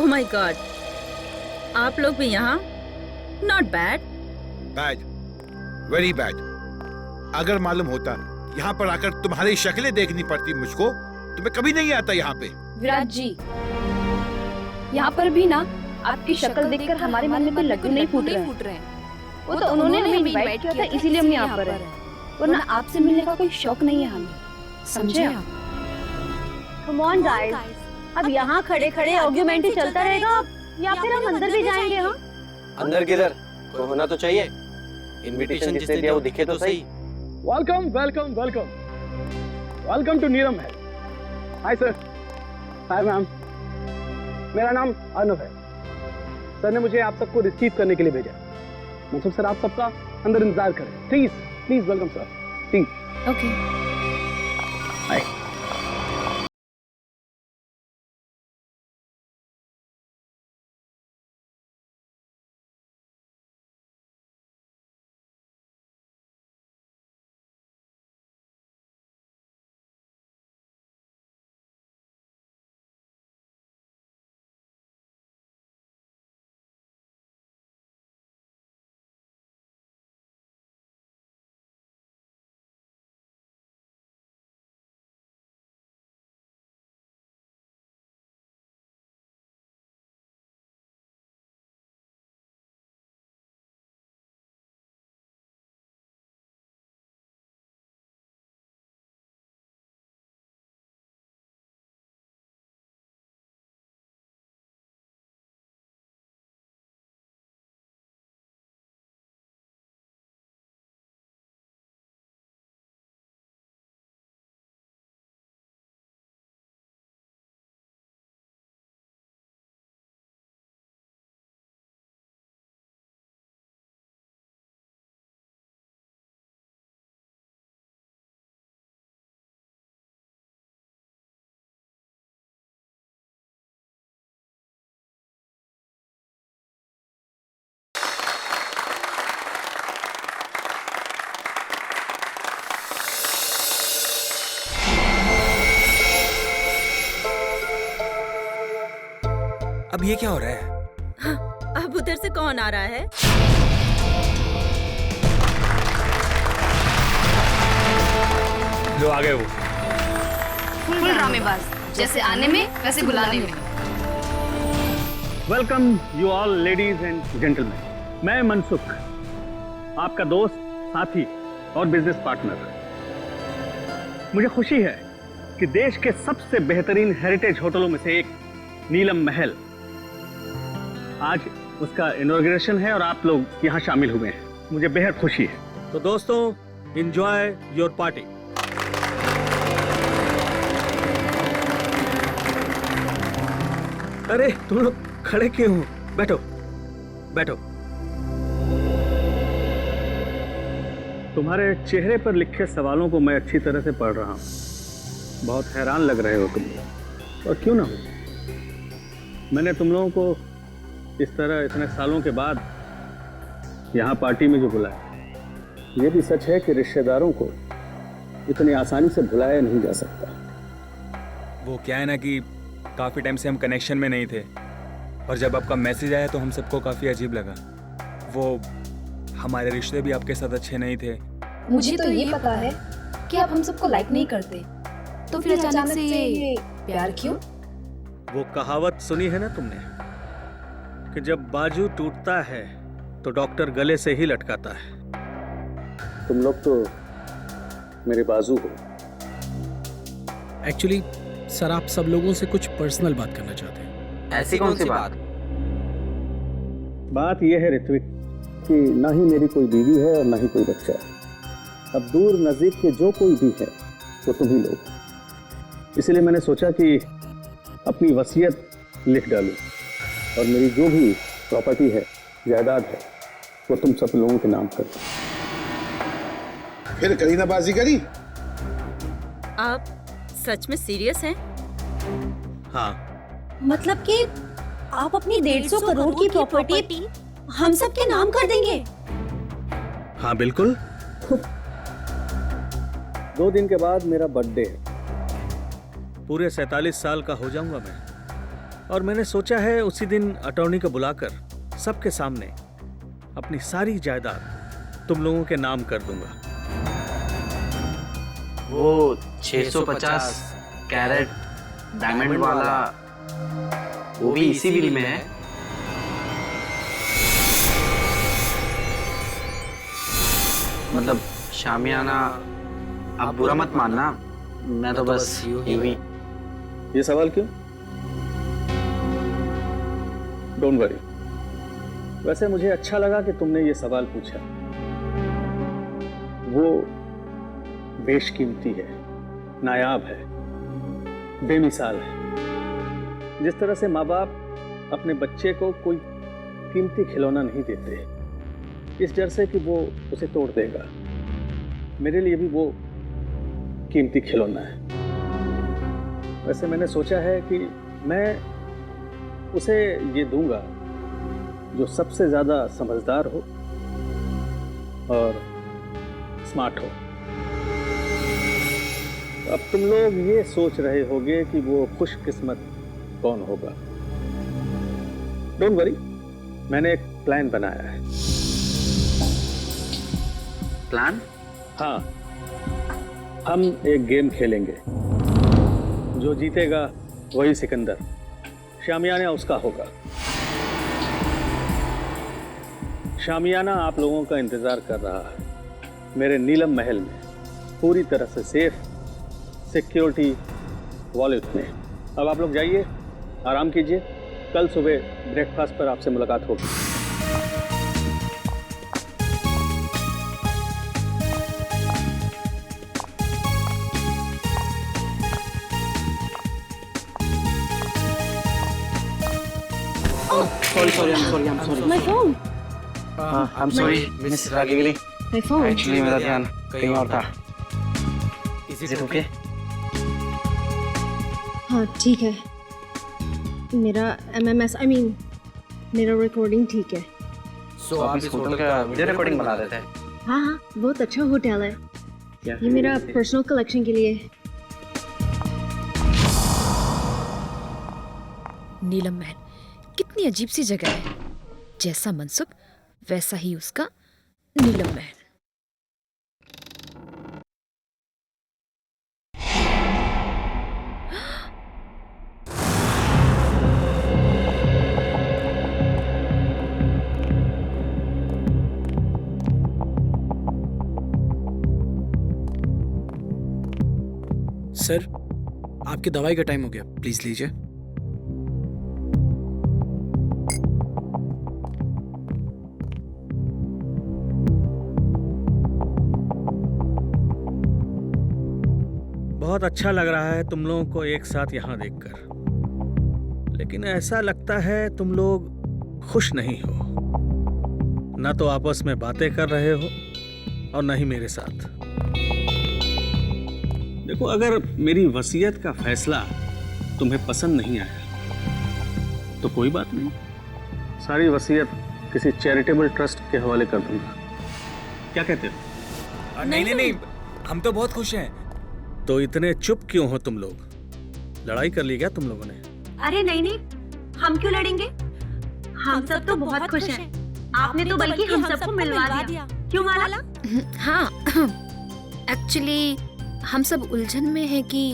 Oh my God, आप लोग भी यहाँ? Not bad. Bad, very bad. अगर मालूम होता यहाँ पर आकर तुम्हारी शक्लें देखनी पड़ती मुझको तो मैं कभी नहीं आता यहाँ पे। विराट जी, यहाँ पर भी ना आपकी शक्ल देखकर हमारे मन में कोई लड्डू नहीं फूट रहे हैं। वो तो उन्होंने हमें इनवाइट किया था, इसीलिए हम यहाँ पर हैं। वरना आपसे मिलने का कोई शौक नहीं है हमें, समझे आप? कम ऑन गाइस, अब यहाँ खड़े खड़े आर्गुमेंट ही चलता रहेगा या फिर हम अंदर भी जाएंगे? हाँ, अंदर किधर, कोई होना तो चाहिए। इनविटेशन जिसने दिया वो दिखे तो सही। Welcome welcome welcome welcome to Neelam Mahal. Hi sir. Hi ma'am. मेरा नाम अर्नव है। सर ने मुझे आप सबको रिसीव करने के लिए भेजा। मतलब सर आप सबका अंदर इंतजार करें, please please. Welcome sir, please. Okay. Hi. अब ये क्या हो रहा है? हाँ, अब उधर से कौन आ रहा है? जो आ गए वो फुल ड्रामेबाज, जैसे आने में वैसे बुलाने में। Welcome you all ladies and gentleman. मैं मनसुख, आपका दोस्त, साथी और बिजनेस पार्टनर। मुझे खुशी है कि देश के सबसे बेहतरीन हेरिटेज होटलों में से एक नीलम महल, आज उसका इनॉग्रेशन है और आप लोग यहाँ शामिल हुए हैं। मुझे बेहद खुशी है। तो दोस्तों, एंजॉय योर पार्टी। अरे तुम लोग खड़े क्यों हो? बैठो बैठो। तुम्हारे चेहरे पर लिखे सवालों को मैं अच्छी तरह से पढ़ रहा हूँ। बहुत हैरान लग रहे हो तुम लोग, और क्यों ना हो। मैंने तुम लोगों को इस तरह इतने सालों के बाद यहाँ पार्टी में जो बुलाया, ये भी सच है कि रिश्तेदारों को इतनी आसानी से भुलाया नहीं जा सकता। वो क्या है ना कि काफ़ी टाइम से हम कनेक्शन में नहीं थे, और जब आपका मैसेज आया तो हम सबको काफ़ी अजीब लगा। वो हमारे रिश्ते भी आपके साथ अच्छे नहीं थे। मुझे तो ये पता है कि आप हम सबको लाइक नहीं करते, तो फिर अचानक से ये प्यार क्यों? वो कहावत सुनी है ना तुमने कि जब बाजू टूटता है तो डॉक्टर गले से ही लटकाता है। तुम लोग तो मेरे बाजू हो। एक्चुअली सर, आप सब लोगों से कुछ पर्सनल बात करना चाहते हैं। ऐसी कौन सी बात? बात यह है ऋत्विक कि ना ही मेरी कोई बीवी है और ना ही कोई बच्चा है। अब दूर नजदीक के जो कोई भी है वो तुम ही लोग। इसलिए मैंने सोचा कि अपनी वसीयत लिख डालूं और मेरी जो भी प्रॉपर्टी है, जायदाद है, वो तुम सब लोगों के नाम कर। फिर करी ना बाजीगरी? आप सच में सीरियस हैं? हाँ। मतलब कि आप अपनी 150 करोड़ की प्रॉपर्टी हम सब के नाम कर देंगे? हाँ बिल्कुल। 2 दिन के बाद मेरा बर्थडे है। पूरे 47 साल का हो जाऊंगा मैं। और मैंने सोचा है उसी दिन अटॉर्नी को बुलाकर सबके सामने अपनी सारी जायदाद तुम लोगों के नाम कर दूंगा। वो 650 कैरेट डायमंड वाला, वो भी इसी बिल में है। मतलब शामियाना, आप बुरा मत मानना, मैं तो बस यूं ही। ये सवाल क्यों? Don't worry. वैसे मुझे अच्छा लगा कि तुमने ये सवाल पूछा। वो बेशकीमती है, नायाब है, बेमिसाल है। जिस तरह से माँ बाप अपने बच्चे को कोई कीमती खिलौना नहीं देते इस डर से कि वो उसे तोड़ देगा, मेरे लिए भी वो कीमती खिलौना है। वैसे मैंने सोचा है कि मैं उसे ये दूंगा जो सबसे ज्यादा समझदार हो और स्मार्ट हो। अब तुम लोग ये सोच रहे होगे कि वो खुशकिस्मत कौन होगा। डोंट वरी, मैंने एक प्लान बनाया है। प्लान? हाँ, हम एक गेम खेलेंगे। जो जीतेगा वही सिकंदर, शामियाना उसका होगा। शामियाना आप लोगों का इंतजार कर रहा है मेरे नीलम महल में, पूरी तरह से सेफ, सिक्योरिटी वॉलेट में। अब आप लोग जाइए, आराम कीजिए, कल सुबह ब्रेकफास्ट पर आपसे मुलाकात होगी। sorry. My phone. I'm sorry, Miss Ragini. My phone. Actually, मेरा ध्यान कहीं और था। Is it okay? हाँ ठीक है, मेरा MMS मेरा रिकॉर्डिंग ठीक है। So आप इस होटल का वीडियो रिकॉर्डिंग बना देते हैं? हाँ हाँ, बहुत अच्छा होटल है। ये मेरा पर्सनल कलेक्शन के लिए। नीलम महल कितनी अजीब सी जगह है, जैसा मनसुख वैसा ही उसका नीलम महल। सर, आपकी दवाई का टाइम हो गया, प्लीज लीजिए। बहुत अच्छा लग रहा है तुम लोगों को एक साथ यहाँ देखकर, लेकिन ऐसा लगता है तुम लोग खुश नहीं हो। ना तो आपस में बातें कर रहे हो और न ही मेरे साथ। देखो, अगर मेरी वसीयत का फैसला तुम्हें पसंद नहीं आया तो कोई बात नहीं, सारी वसीयत किसी चैरिटेबल ट्रस्ट के हवाले कर दूंगा। क्या कहते हो? नहीं, हम तो बहुत खुश हैं। तो इतने चुप क्यों हो तुम लोग? लड़ाई कर ली क्या तुम लोगों ने? अरे नहीं, हम क्यों लड़ेंगे? हम सब तो बहुत खुश हैं। आपने तो बल्कि हम सबको मिलवा दिया। क्यों माला? हाँ, एक्चुअली हम सब उलझन में हैं कि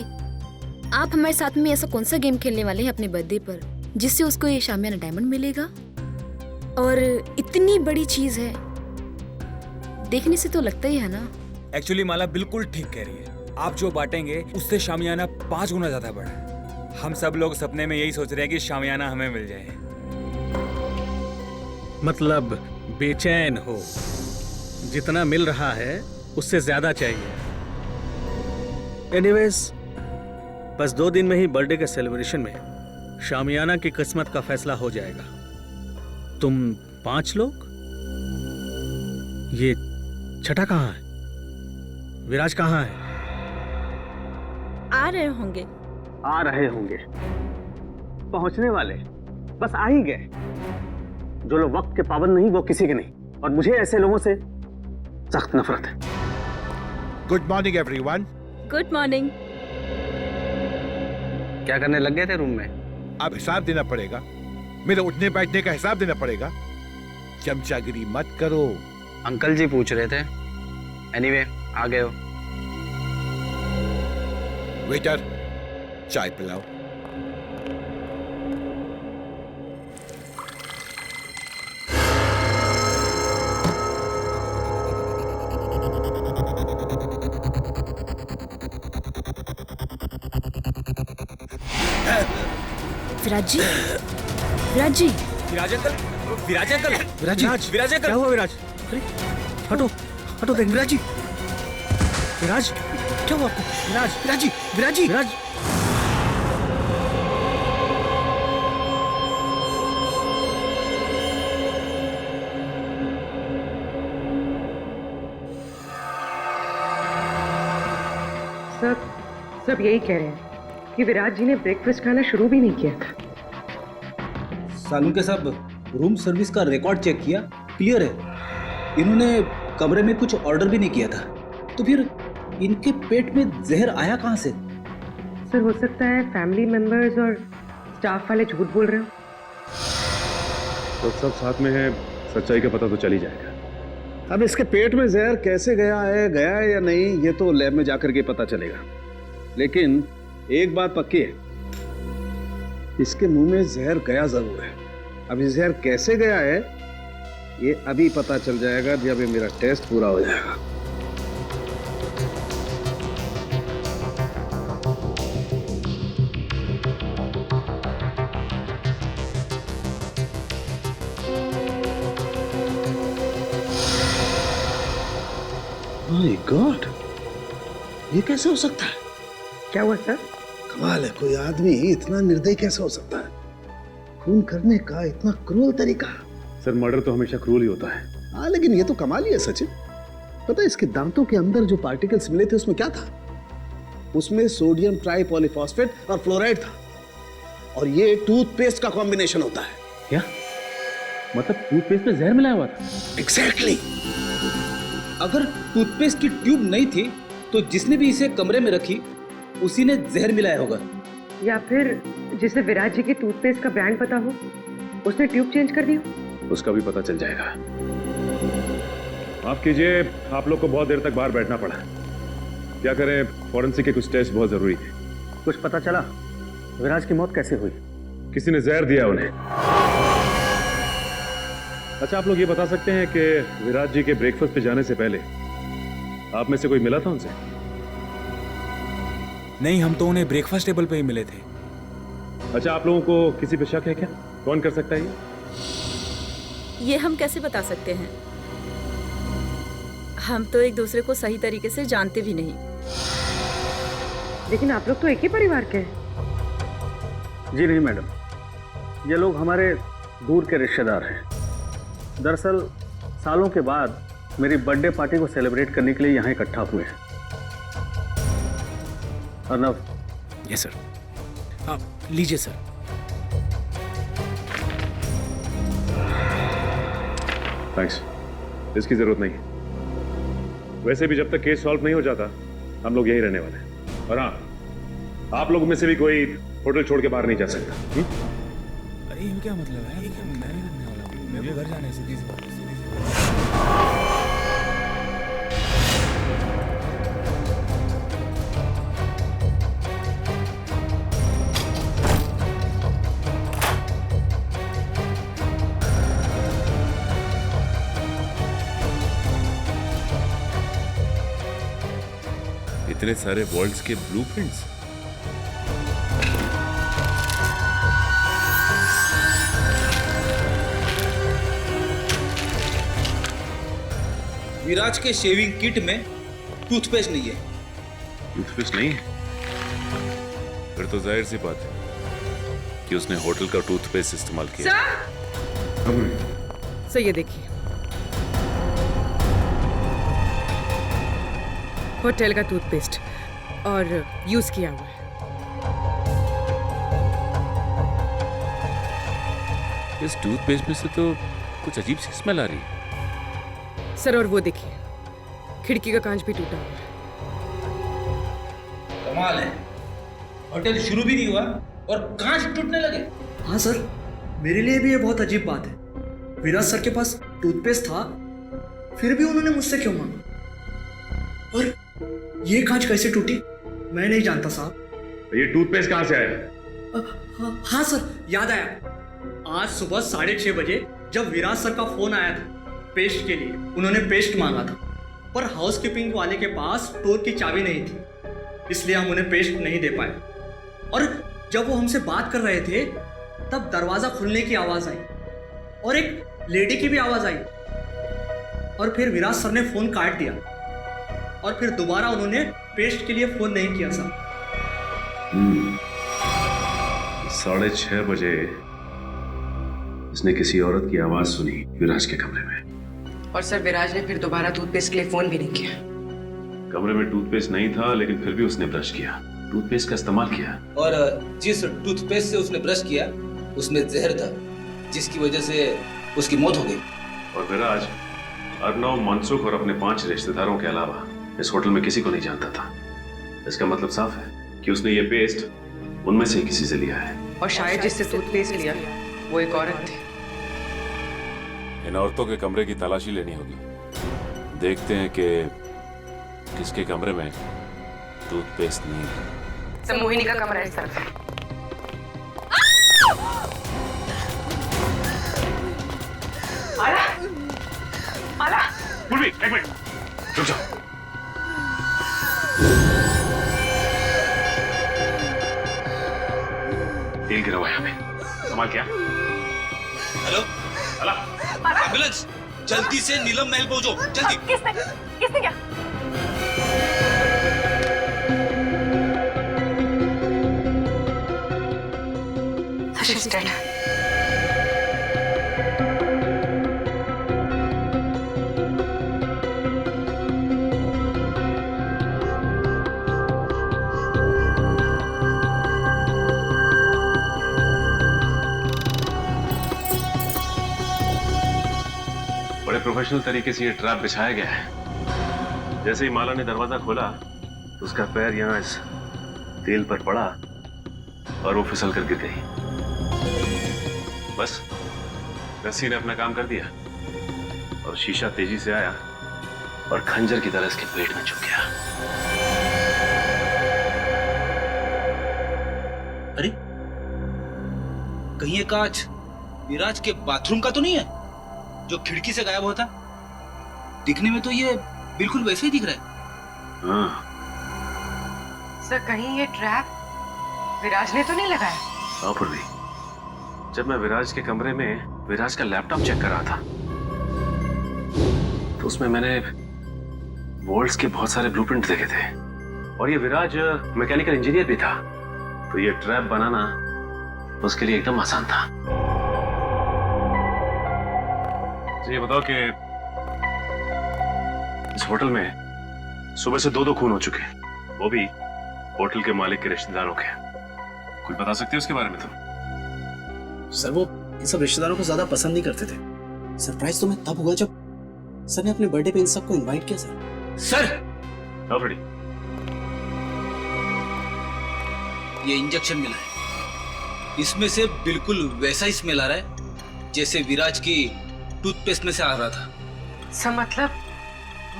आप हमारे साथ में ऐसा कौन सा गेम खेलने वाले हैं अपने बर्थडे पर जिससे उसको ये शामियाना डायमंड मिलेगा। और इतनी बड़ी चीज है, देखने से तो लगता ही है ना। एक्चुअली माला बिल्कुल ठीक कह रही है। आप जो बांटेंगे उससे शामियाना 5 गुना ज्यादा बड़ा है। हम सब लोग सपने में यही सोच रहे हैं कि शामियाना हमें मिल जाए। मतलब बेचैन हो, जितना मिल रहा है उससे ज्यादा चाहिए। एनीवेज, बस 2 दिन में ही बर्थडे के सेलिब्रेशन में शामियाना की किस्मत का फैसला हो जाएगा। तुम 5 लोग, ये छठा कहाँ है? विराज कहाँ है? आ रहे होंगे। आ रहे होंगे, पहुंचने वाले, बस आ ही गए। जो लोग वक्त के पाबंद नहीं वो किसी के नहीं, और मुझे ऐसे लोगों से सख्त नफरत है। Good morning everyone. Good morning. क्या करने लग गए थे रूम में? अब हिसाब देना पड़ेगा, मेरे उठने बैठने का हिसाब देना पड़ेगा। चमचागिरी मत करो। अंकल जी पूछ रहे थे। एनीवे, आ गए हो। वेटर, चाय पिलाओ। विराज जी, विराज जी, विराज अंकल, विराज अंकल, विराज जी, विराज अंकल, क्या हुआ विराज? अरे हटो, हटो देख विराज जी, विराज क्या हुआ आपको? विराज, विराज जी, विराज जी, विराज। सब यही कह रहे हैं कि विराज जी ने ब्रेकफास्ट खाना शुरू भी नहीं किया था। सालू के साहब, रूम सर्विस का रिकॉर्ड चेक किया, क्लियर है। इन्होंने कमरे में कुछ ऑर्डर भी नहीं किया था, तो फिर इनके पेट में जहर आया कहाँ से? सर, हो सकता है फैमिली मेंबर्स और स्टाफ वाले झूठ बोल रहे हो। तो सब साथ में है, सच्चाई का पता तो चल ही जाएगा। अब इसके पेट में जहर कैसे गया है या नहीं, ये तो लैब में जाकर के पता चलेगा। लेकिन एक बात पक्की है, इसके मुंह में जहर गया जरूर है। अब ये जहर कैसे गया है ये अभी पता चल जाएगा जब ये मेरा टेस्ट पूरा हो जाएगा। माय गॉड, ये कैसे हो सकता है? क्या हुआ सर? कमाल है, कोई आदमी इतना निर्दयी कैसे हो सकता है? खून करने का इतना क्रूर तरीका। सर, मर्डर तो हमेशा क्रूर ही होता है। हाँ, लेकिन ये तो कमाल ही है सचिन। पता है इसके दांतों के अंदर जो पार्टिकल्स मिले थे उसमें क्या था? उसमें सोडियम ट्राइपॉलीफॉस्फेट और फ्लोराइड था, और ये टूथपेस्ट का कॉम्बिनेशन होता है। क्या मतलब टूथपेस्ट में जहर मिलाया हुआ था? एग्जैक्टली। अगर टूथपेस्ट की ट्यूब नहीं थी तो जिसने भी इसे कमरे में रखी उसी ने जहर मिलाया होगा। या फिर जिसे विराज जी की टूथपेस्ट का ब्रांड पता हो उसने ट्यूब चेंज कर दी हो। उसका भी पता चल जाएगा। माफ कीजिए, आप लोग को बहुत देर तक बाहर बैठना पड़ा। क्या करें, फॉरेंसिक के कुछ टेस्ट बहुत जरूरी थे। कुछ पता चला विराज की मौत कैसे हुई? किसी ने जहर दिया उन्हें। अच्छा, आप लोग ये बता सकते हैं कि विराज जी के ब्रेकफास्ट पे जाने से पहले आप में से कोई मिला था उनसे? नहीं, हम तो उन्हें ब्रेकफास्ट टेबल पे ही मिले थे। अच्छा, आप लोगों को किसी पे शक है क्या? कौन कर सकता है ये हम कैसे बता सकते हैं? हम तो एक दूसरे को सही तरीके से जानते भी नहीं। लेकिन आप लोग तो एक ही परिवार के हैं। जी नहीं मैडम, ये लोग हमारे दूर के रिश्तेदार हैं। दरअसल सालों के बाद मेरी बर्थडे पार्टी को सेलिब्रेट करने के लिए यहाँ इकट्ठा हुए हैं। अर्नव। Yes sir. आप लीजिए सर। थैंक्स, इसकी जरूरत नहीं है। वैसे भी जब तक केस सॉल्व नहीं हो जाता हम लोग यहीं रहने वाले हैं। और हाँ, आप लोगों में से भी कोई होटल छोड़ के बाहर नहीं जा सकता। अरे ये क्या मतलब है? मैं नहीं करने वाला हूँ, मैं भी घर जाने से इतने सारे वर्ल्ड्स के ब्लूप्रिंट्स। विराज के शेविंग किट में टूथपेस्ट नहीं है। टूथपेस्ट नहीं है? फिर तो जाहिर सी बात है कि उसने होटल का टूथपेस्ट इस्तेमाल किया। सर ये देखिए, होटल का टूथपेस्ट और यूज किया हुआ है। इस टूथपेस्ट में से तो कुछ अजीब सी स्मेल आ रही है। सर और वो देखिए, खिड़की का कांच भी टूटा हुआ है। कमाल है, होटल शुरू भी नहीं हुआ और कांच टूटने लगे। हाँ सर, मेरे लिए भी ये बहुत अजीब बात है। विराज सर के पास टूथपेस्ट था, फिर भी उन्होंने मुझसे क्यों मांगा? और ये कांच कैसे टूटी मैं नहीं जानता साहब। ये टूथपेस्ट कहाँ से आया? हाँ सर, याद आया। आज सुबह 6:30 बजे जब विराज सर का फोन आया था पेस्ट के लिए, उन्होंने पेस्ट मांगा था, पर हाउसकीपिंग वाले के पास स्टोर की चाबी नहीं थी, इसलिए हम उन्हें पेस्ट नहीं दे पाए। और जब वो हमसे बात कर रहे थे तब दरवाजा खुलने की आवाज आई और एक लेडी की भी आवाज आई, और फिर विराज सर ने फोन काट दिया और फिर दोबारा उन्होंने पेस्ट के लिए फोन नहीं किया सर। 6:30 बजे इसने किसी औरत की आवाज सुनी विराज के कमरे में। और सर विराज ने फिर दोबारा टूथपेस्ट के लिए फोन भी नहीं किया। कमरे में टूथपेस्ट नहीं था, लेकिन फिर भी उसने ब्रश किया, टूथपेस्ट का इस्तेमाल किया। और जिस टूथपेस्ट से उसने ब्रश किया उसमें जहर था, जिसकी वजह से उसकी मौत हो गई। और विराज अर्नव, मनसुख और अपने 5 रिश्तेदारों के अलावा इस होटल में किसी को नहीं जानता था। इसका मतलब साफ है कि उसने ये पेस्ट उनमें से ही किसी से लिया है। और शायद जिससे टूथपेस्ट लिया वो एक औरत थी। इन औरतों के कमरे की तलाशी लेनी होगी। देखते हैं कि किसके कमरे में टूथपेस्ट नहीं है। सब मोहिनी का कमरा इस तरफ है। आला, आला। पूर्वी, एक मिनट, रुक जाओ। तेल गिरा हुआ है यहाँ पे, संभाल क्या? हेलो, अला, एम्बुलेंस, जल्दी से नीलम महल पहुंचो, जल्दी। किसने क्या? She's dead. बड़े प्रोफेशनल तरीके से ये ट्रैप बिछाया गया है। जैसे ही माला ने दरवाजा खोला तो उसका पैर यहाँ इस तेल पर पड़ा और वो फिसल कर गिर गई। बस रस्सी ने अपना काम कर दिया और शीशा तेजी से आया और खंजर की तरह इसके पेट में चुभ गया। अरे, कहीं ये कांच विराज के बाथरूम का तो नहीं है जो खिड़की से गायब होता? दिखने में तो ये बिल्कुल वैसे ही दिख रहा है। हाँ। सर, कहीं ये ट्रैप विराज ने तो नहीं लगाया? हाँ पूर्वी, जब मैं विराज के कमरे में विराज का लैपटॉप चेक कर रहा था तो उसमें मैंने वोल्ट्स के बहुत सारे ब्लूप्रिंट देखे थे और ये विराज मैकेनिकल इंजीनियर भी था, तो ये ट्रैप बनाना उसके लिए एकदम आसान था। ये बताओ कि इस होटल में सुबह से 2 खून हो चुके हैं, वो भी होटल के मालिक के रिश्तेदारों के। कुछ बता सकते हो उसके बारे में तुम? सर, वो इन सब रिश्तेदारों को ज्यादा पसंद नहीं करते थे। सरप्राइज तो मैं तब हुआ जब सर ने अपने बर्थडे पे इन सबको इनवाइट किया। सर ऑलरेडी ये इंजेक्शन मिला है, इसमें से बिल्कुल वैसा ही स्मेल आ रहा है जैसे विराज की टूथपेस्ट में से आ रहा था। सर, मतलब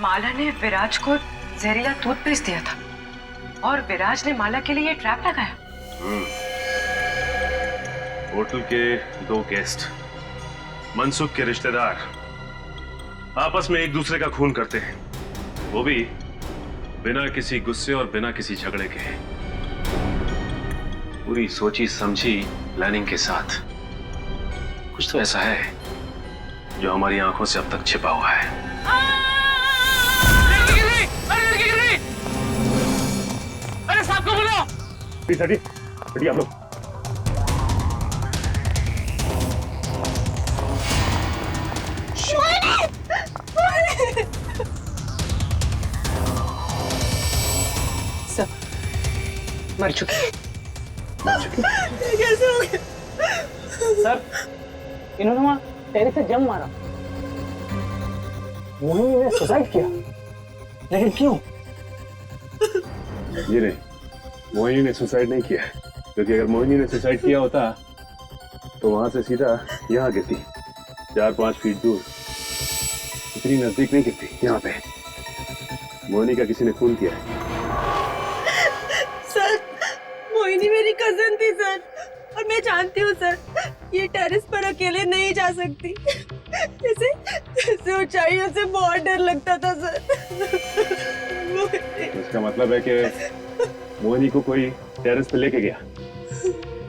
माला ने विराज को जहरीला टूथपेस्ट दिया था और विराज ने माला के लिए ये ट्रैप लगाया। होटल के 2 गेस्ट, मनसुख के रिश्तेदार, आपस में एक दूसरे का खून करते हैं, वो भी बिना किसी गुस्से और बिना किसी झगड़े के। पूरी सोची समझी प्लानिंग के साथ। कुछ तो ऐसा है जो हमारी आंखों से अब तक छिपा हुआ है। अरे साहब को बुलाओ। प्लीज हटिए, हटिए आप लोग। सब मर चुके। कैसे हो गया? सर, इन्होंने वहां टेरेस से जंप मारा। मोहिनी ने सुसाइड किया, लेकिन क्यों? ये नहीं, मोहिनी ने सुसाइड नहीं किया, क्योंकि अगर मोहिनी ने सुसाइड किया होता तो वहां से सीधा यहाँ गिरती, 4-5 फीट दूर। इतनी नजदीक नहीं गिरती, यहाँ पे। मोहिनी का किसी ने खून किया है। सर, मोहिनी मेरी कजन थी सर, और मैं जानती हूँ सर, ये टेरेस पर अकेले नहीं जा सकती। इसे ऊंचाइयों से बहुत डर लगता था सर। इसका मतलब है कि मोहिनी को कोई टेरेस पे लेके गया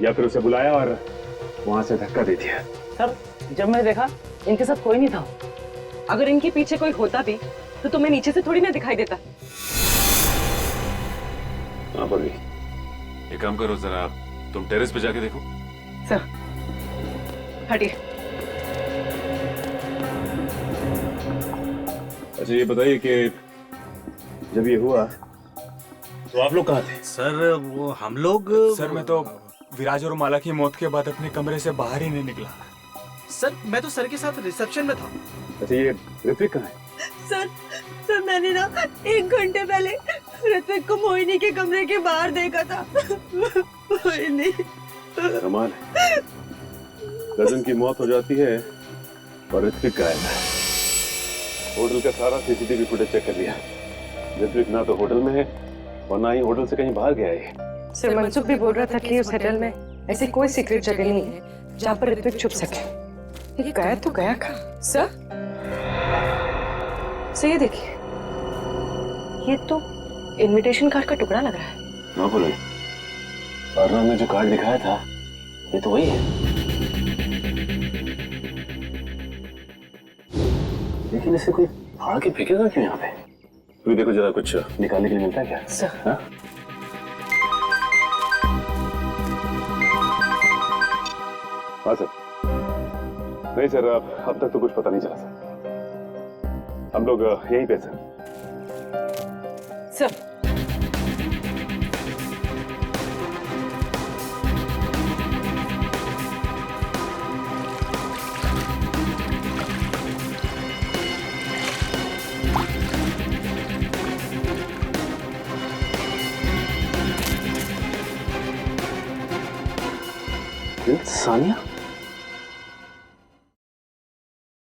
या फिर उसे बुलाया और वहां से धक्का दे दिया। सर, जब मैंने देखा इनके साथ कोई नहीं था। अगर इनके पीछे कोई होता भी तो तुम्हें नीचे से थोड़ी ना दिखाई देता। हाँ पर एक काम करो, जरा तुम टेरेस पे जाके देखो। सर हटिए। अच्छा ये बताइए कि जब ये हुआ तो आप लोग कहाँ थे? सर वो हम लोग, सर मैं तो विराज और माला की मौत के बाद अपने कमरे से बाहर ही नहीं निकला। सर मैं तो सर के साथ रिसेप्शन में था। अच्छा ये ऋत्विक कहाँ है? सर मैंने ना 1 घंटे पहले ऋत्विक को मोहिनी के कमरे के बाहर देखा था। मोहिनी। कमाल है, कजन की मौत हो जाती है और ऋत्विक गायब है। होटल का सारा सीसीटीवी फुटेज चेक कर लिया। ऋत्विक ना तो होटल में है और ना ही होटल से कहीं बाहर गया है। सर मनसुख भी बोल रहा था कि उस होटल में ऐसी कोई सीक्रेट जगह नहीं है जहाँ पर ऋत्विक छुप सके। ये गया तो गया कहाँ? सर ये देखिए, ये तो इनविटेशन कार्ड का टुकड़ा लग रहा है। हाँ बोले, अर्नव ने जो कार्ड दिखाया था ये तो वही है। लेकिन इसे कोई फाड़ के फेंकेगा क्यों यहाँ पे? तो देखो जरा कुछ निकालने के लिए मिलता है क्या? सर हाँ? हाँ सर। नहीं सर, अब तक तो कुछ पता नहीं चला सर। हम लोग यहीं पे सर। सर सानिया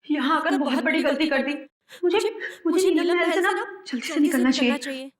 यहाँ आकर बहुत बड़ी गलती कर दी। मुझे नीलम महल से ना जल्दी से निकलना चाहिए।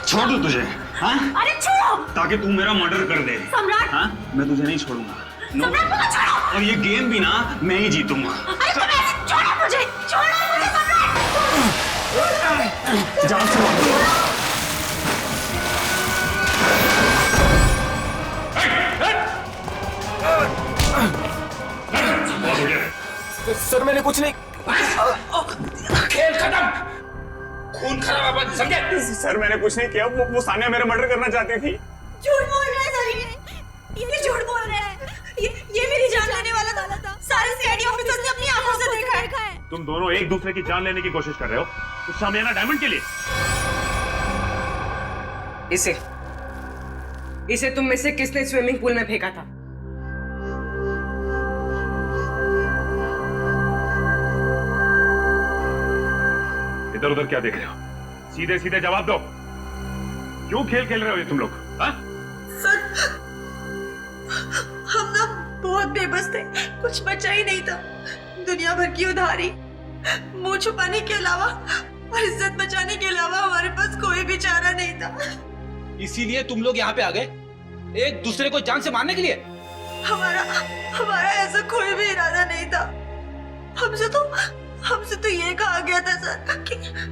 छोड़ दूं तुझे? हाँ? अरे छोड़ो! ताकि तू मेरा मर्डर कर दे। सम्राट! हाँ? मैं तुझे नहीं छोड़ूंगा। सम्राट मुझे छोड़ो! और ये गेम भी ना मैं ही जीतूंगा। अरे तुम ऐसे छोड़ो मुझे सम्राट! जान से सर मैंने कुछ नहीं। खेल खत्म, खून खराब, समझे? सर मैंने कुछ नहीं किया। वो सानिया मेरा मर्डर करना चाहती थी। झूठ बोल रहा है सर, ये झूठ बोल रहा है। ये मेरी जान लेने वाला था। सारे सीआईडी ऑफिसर्स ने अपनी आंखों से देखा है। तुम दोनों एक दूसरे की जान लेने की कोशिश कर रहे हो उस शामियाना डायमंड के लिए। इसे तुम में से किसने स्विमिंग पूल में फेंका था? इधर उधर क्या देख रहे हो? सीधे सीधे जवाब दो। क्यों खेल खेल रहे हो ये तुम लोग? हाँ? सर हम ना बहुत बेबस थे, कुछ बचा ही नहीं था। दुनिया भर की उधारी, मुंह छुपाने के अलावा और इज्जत बचाने के अलावा हमारे पास कोई भी चारा नहीं था। इसीलिए तुम लोग यहाँ पे आ गए, एक दूसरे को जान से मारने के लिए? हमारा ऐसा कोई भी इरादा नहीं था। हमसे तो ये कहा गया था सर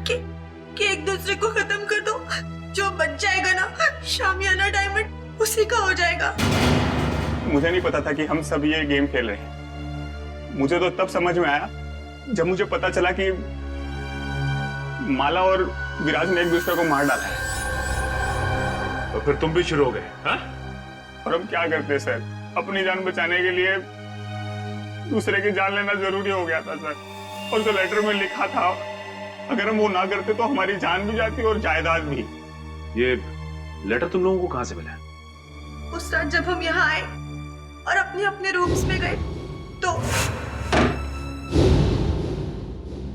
कि एक दूसरे को खत्म कर दो। जो बच जाएगा ना शामियाना डायमंड, उसी का हो जाएगा। मुझे नहीं पता था कि हम सब ये गेम खेल रहे हैं। मुझे तो तब समझ में आया जब मुझे पता चला कि माला और विराज ने एक दूसरे को मार डाला है। तो फिर तुम भी शुरू हो गए? हाँ? और हम क्या करते सर? अपनी जान बचाने के लिए दूसरे की जान लेना जरूरी हो गया था सर। और जो लेटर में लिखा था, अगर हम वो ना करते तो हमारी जान भी जाती और जायदाद भी। ये लेटर तुम लोगों को कहाँ से मिला? उस रात जब हम यहाँ आए और अपने अपने रूम्स में गए तो।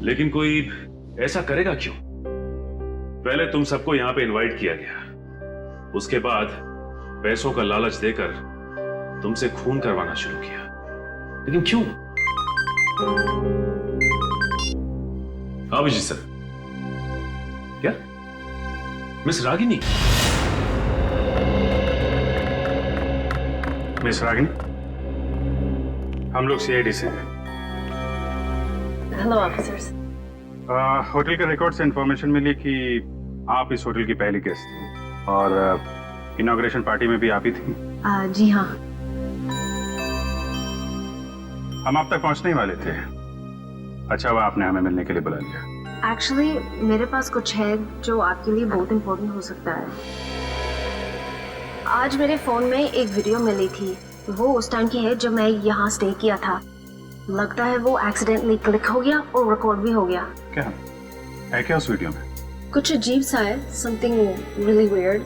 लेकिन कोई ऐसा करेगा क्यों? पहले तुम सबको यहाँ पे इनवाइट किया गया, उसके बाद पैसों का लालच देकर तुमसे खून करवाना शुरू किया, लेकिन क्यों? अभिजीत सर, क्या मिस रागिनी? मिस रागिनी, हम लोग सीआईडी से हैं। Hello officers. होटल के रिकॉर्ड से इंफॉर्मेशन मिली कि आप इस होटल की पहली गेस्ट थी और इनॉग्रेशन पार्टी में भी आप ही थी। जी हाँ। हम आप तक पहुंचने ही वाले थे। अच्छा हुआ आपने हमें मिलने के लिए बुला लिया। एक्चुअली मेरे पास कुछ है जो आपके लिए बहुत इम्पोर्टेंट हो सकता है। आज मेरे फ़ोन में एक वीडियो मिली थी, वो उस टाइम की है जब मैं यहाँ स्टे किया था। लगता है वो एक्सीडेंटली क्लिक हो गया और रिकॉर्ड भी हो गया। क्या है क्या उस वीडियो में? कुछ अजीब सा है, समथिंग रियली वियर्ड।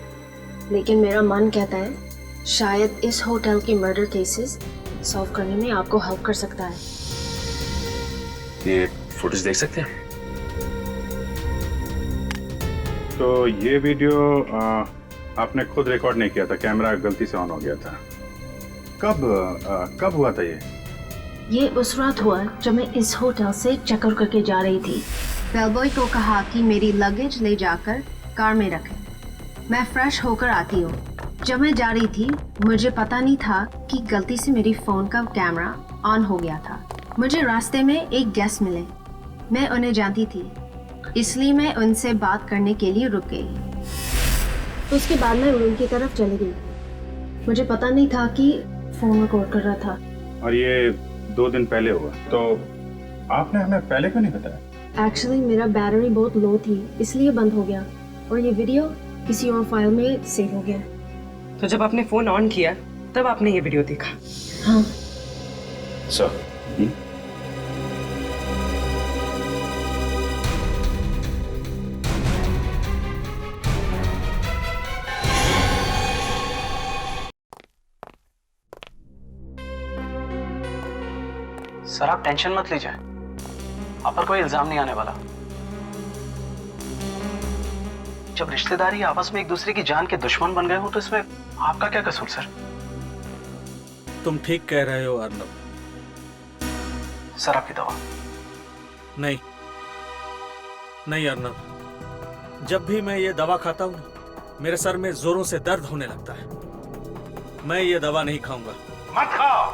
लेकिन मेरा मन कहता है शायद इस होटल के मर्डर केसेस सॉल्व करने में आपको हेल्प कर सकता है। ये फुटेज देख सकते हैं? तो ये वीडियो आपने खुद रिकॉर्ड नहीं किया था, कैमरा गलती से ऑन हो गया था। कब हुआ था ये उस रात हुआ जब मैं इस होटल से चेकआउट करके जा रही थी। बेलबॉय को कहा कि मेरी लगेज ले जाकर कार में रखें। मैं फ्रेश होकर आती हूँ। जब मैं जा रही थी मुझे पता नहीं था कि गलती से मेरी फ़ोन का कैमरा ऑन हो गया था। मुझे रास्ते में एक गेस्ट मिले, मैं उन्हें जानती थी, इसलिए मैं उनसे बात करने के लिए रुक गई। उसके बाद मैं रूम की तरफ चली गई। मुझे पता नहीं था कि फ़ोन रिकॉर्ड कर रहा था। और ये 2 दिन पहले हुआ, तो आपने हमें पहले क्यों नहीं बताया? एक्चुअली मेरा बैटरी बहुत लो थी, इसलिए बंद हो गया और ये वीडियो किसी और फाइल में सेव हो गया। तो जब आपने फोन ऑन किया तब आपने ये वीडियो देखा? हाँ। सर, सर आप टेंशन मत लीजिए, आप पर कोई इल्जाम नहीं आने वाला। जब रिश्तेदारी आपस में एक दूसरे की जान के दुश्मन बन गए हो तो इसमें आपका क्या कसूर सर? तुम ठीक कह रहे हो अर्नब। सर आपकी दवा। नहीं नहीं अर्नब, जब भी मैं ये दवा खाता हूँ मेरे सर में जोरों से दर्द होने लगता है। मैं ये दवा नहीं खाऊंगा। मत खाओ,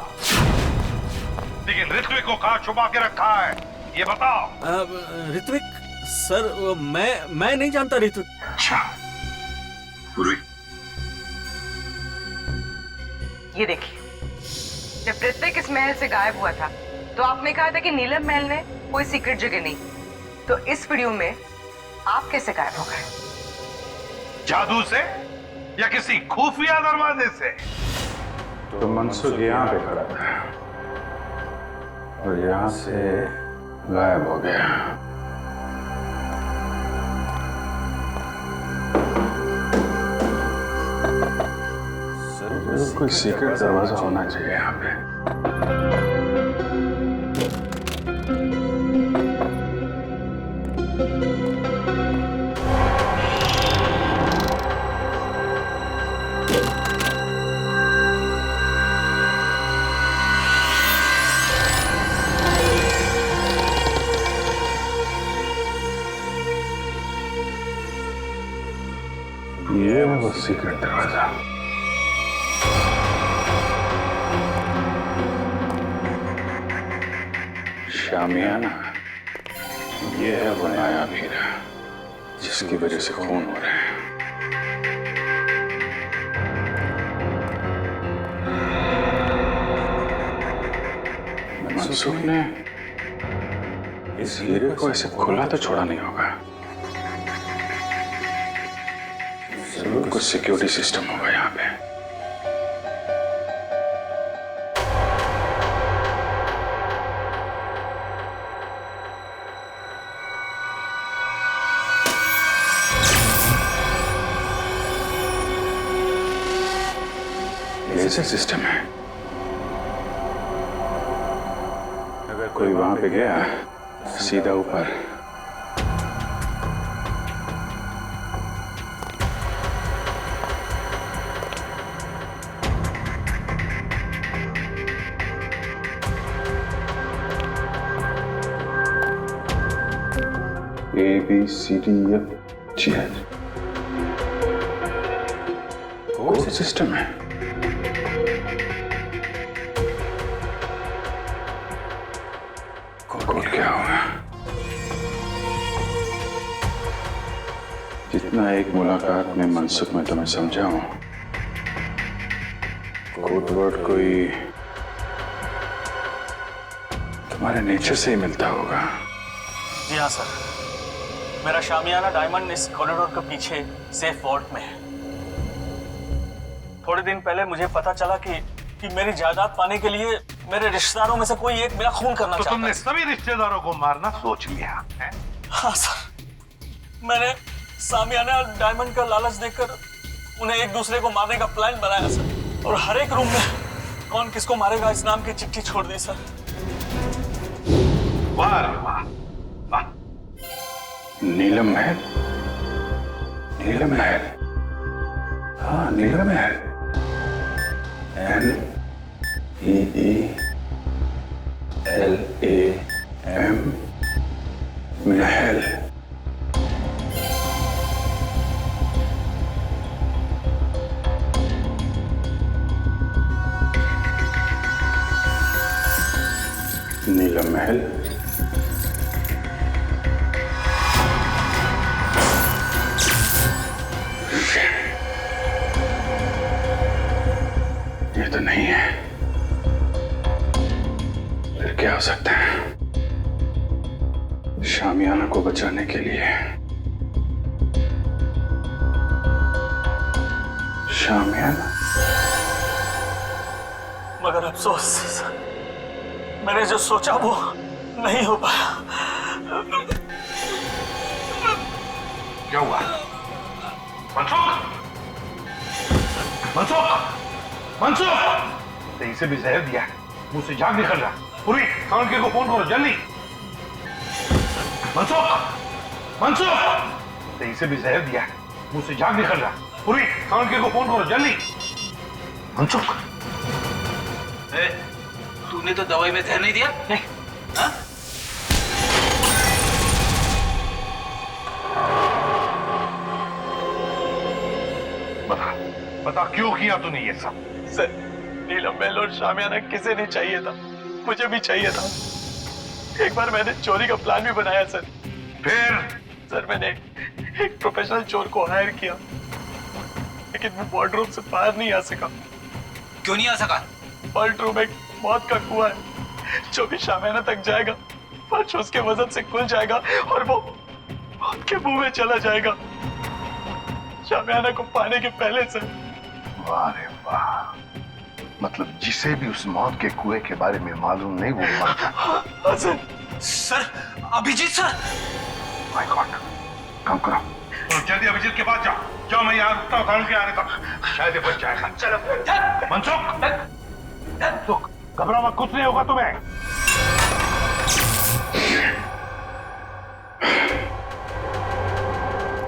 लेकिन ऋत्विक को कहाँ छुपा के रखा है ये बताओ। ऋत्विक सर, मैं नहीं जानता ऋत्विक। अच्छा पूर्वी, ये देखिए, जब ऋत्विक इस महल से गायब हुआ था तो आपने कहा था कि नीलम महल में कोई सीक्रेट जगह नहीं। तो इस वीडियो में आप कैसे गायब हो गए? जादू से या किसी खुफिया दरवाजे से? तो मनसुख यहाँ पे खड़ा था और यहाँ से गायब हो गया। सर कोई सीक्रेट दरवाजा होना चाहिए यहाँ पे। ये है वो सीक्रेट दरवाजा। शामियाना, ये है वो नया हीरा जिसकी वजह से खून हो रहा है। मनसुख ने इस हीरे को ऐसे खुला तो छोड़ा नहीं होगा, जरूर कुछ सिक्योरिटी सिस्टम होगा यहाँ पे। कैसा सिस्टम है? अगर कोई वहां पे गया सीधा ऊपर। ABCDFGH कोड सिस्टम है। कोड क्या होगा? जितना एक मुलाकात में मनसुख में तुम्हें समझा हूं, कोड वर्ड कोई तुम्हारे नेचर से ही मिलता होगा। जी हाँ सर, मेरा शामियाना डायमंड इस कॉरिडोर के पीछे सेफ वॉल्ट में है। थोड़े दिन पहले मुझे पता चला कि मेरी जायदाद पाने के लिए मेरे रिश्तेदारों में से कोई एक मेरा खून करना चाहता है। तुमने सभी रिश्तेदारों को मारना सोच लिया है? हाँ सर, मैंने शामियाना और डायमंड का लालच देकर उन्हें एक दूसरे को मारने का प्लान बनाया सर, और हर एक रूम में कौन किसको मारेगा इस नाम की चिट्ठी छोड़ दी सर। वाह वाह वाह। नीलम महल, नीलम महल, हाँ नीलम महल, NEELAM महल। नीलम महल, ये तो नहीं है, फिर क्या हो सकता है? शामियाना को बचाने के लिए शामियाना, मगर अफसोस मैंने जो सोचा वो नहीं हो पाया। क्या हुआ? मनसुख, मनसुख, मनसुख! तेरी से भी जहर दिया, मुंह से झाग निकल रहा। पूरी काउंटर को फोन करो जल्दी। मनसुख, मनसुख! तेरी से भी जहर दिया, मुंह से झाग निकल रहा। पूरी काउंटर को फोन करो जल्दी। मनसुख, तूने तो दवाई में जहर नहीं दिया? नहीं। हाँ? बता क्यों किया तूने ये सब? सर, नीलम महल और शामियाना किसे नहीं चाहिए था, मुझे भी चाहिए था। एक बार मैंने चोरी का प्लान भी बनाया सर। फिर? सर मैंने एक प्रोफेशनल चोर को हायर किया, लेकिन वो वार्डरोब से बाहर नहीं आ सका। क्यों नहीं आ सका? वार्डरोब एक मौत का कुआं है, जो भी शामियाना तक जाएगा फर्श उसके वजन से खुल जाएगा और वो मौत के मुंह में चला जाएगा, शामियाना को पाने के पहले सर। वाह रे वाह, मतलब जिसे भी उस मौत के कुएं के बारे में मालूम नहीं वो मर जाता। Sir, Abhijit sir! My God, काम करो तो जल्दी अभिजीत के पास जाओ। जाओ, मैं यहाँ रुकता हूँ थाने के आने तक, शायद ये बच जाएगा। चलो मनसुख, मनसुख घबरा मत, कुछ नहीं होगा तुम्हें।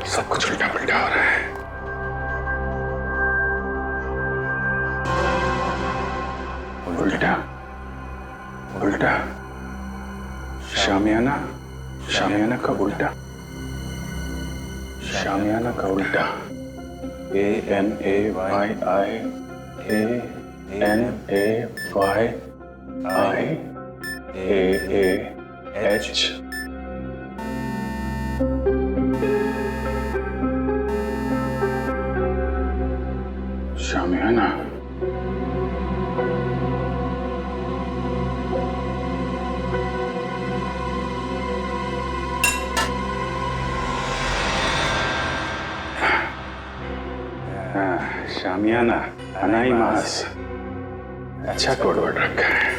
सब कुछ उल्टा पलटा हो रहा है। उल्टा उल्टा, शामियाना, शामियाना का उल्टा, शामियाना का उल्टा। ANAYIANAYIAH। शामियाना, शामियाना, अनाई मास, अच्छा कोड वर्ड रखा है।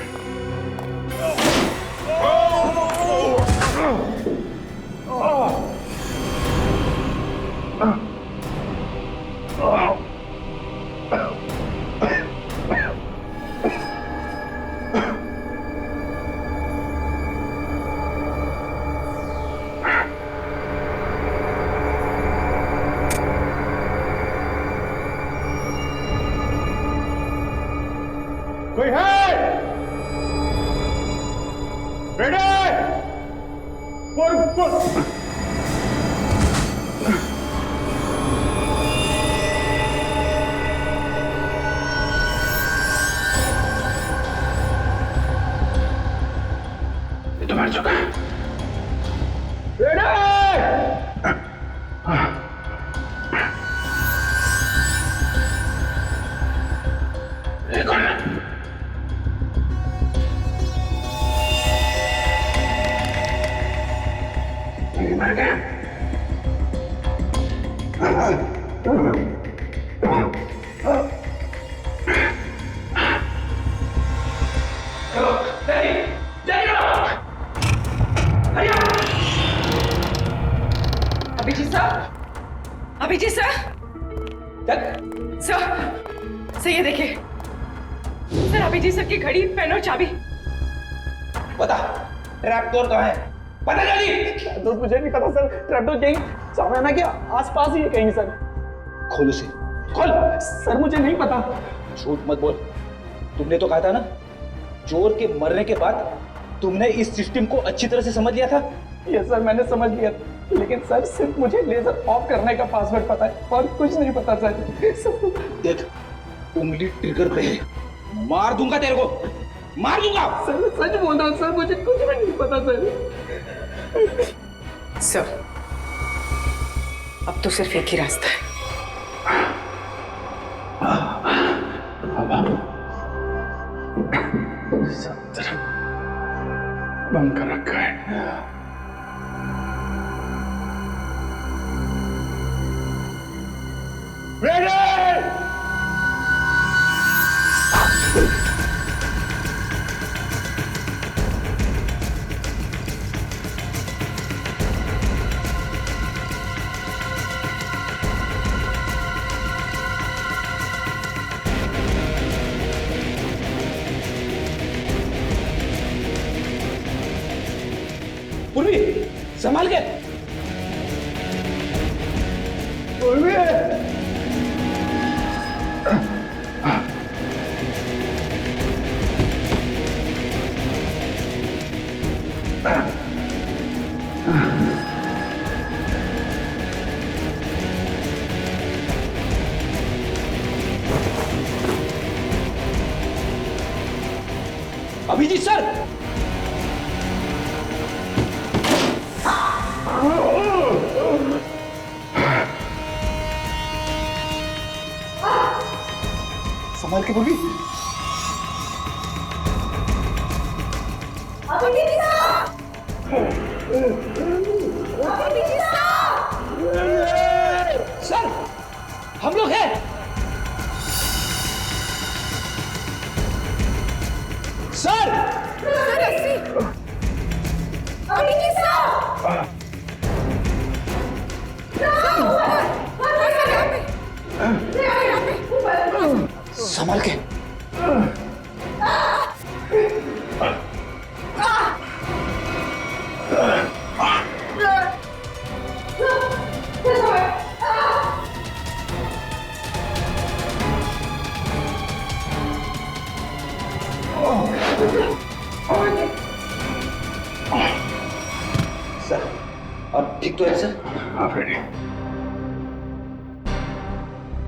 ये तो मर चुका है। ये कौन है? ये मर गया। Abhijit sir, Abhijit sir, sir ये देखिए सर, अभिजीत सर की घड़ी, पेन और चाबी। बता ट्रैप डोर कहाँ है? पता जल्दी। तो मुझे नहीं पता सर, ट्रैपडोर कहीं सामने के आसपास ही है कहीं सर। खोल उसे, खोल। सर मुझे नहीं पता। झूठ मत बोल। तुमने तो कहा था ना चोर के मरने के बाद तुमने इस सिस्टम को अच्छी तरह से समझ लिया था। यस सर, मैंने समझ लिया, लेकिन सर सिर्फ मुझे लेजर ऑफ करने का पासवर्ड पता है और कुछ नहीं पता सर। देख उंगली ट्रिगर पे है, मार दूंगा तेरे को, मार दूंगा। सर सच बोल रहा हूँ सर, मुझे कुछ भी नहीं पता सर। सर अब तो सिर्फ एक ही रास्ता है। सब तरफ बंद कर रखा है। पूर्वी संभाल के। पूर्वी अभिजीत सर, संभाल के पूर्वी। सर हम लोग हैं। सर संभाल के। सर अब ठीक तो है सर? हाँ फ्रेडी,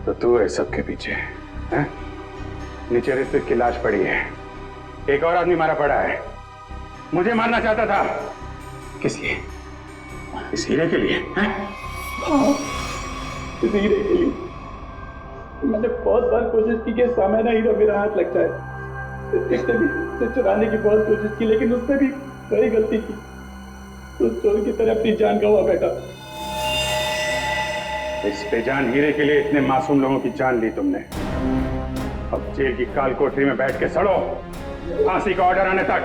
तो तू है सबके पीछे हैं? नीचे ऋतिक की लाश पड़ी है, एक और आदमी मारा पड़ा है। मुझे मारना चाहता था, किस लिए? इस हीरे के लिए हैं? इस हीरे के लिए मैंने बहुत बार कोशिश की कि सामने हीरा मेरा हाथ लग जाए। ऋतिक ने भी उसे चुराने की बहुत कोशिश की, लेकिन उसने भी वही गलती की, तो चोर की तरह अपनी जान गंवा बैठा। इस बेजान हीरे के लिए इतने मासूम लोगों की जान ली तुमने। अब जेल की काल कोठरी में बैठ के सड़ो, फांसी का ऑर्डर आने तक।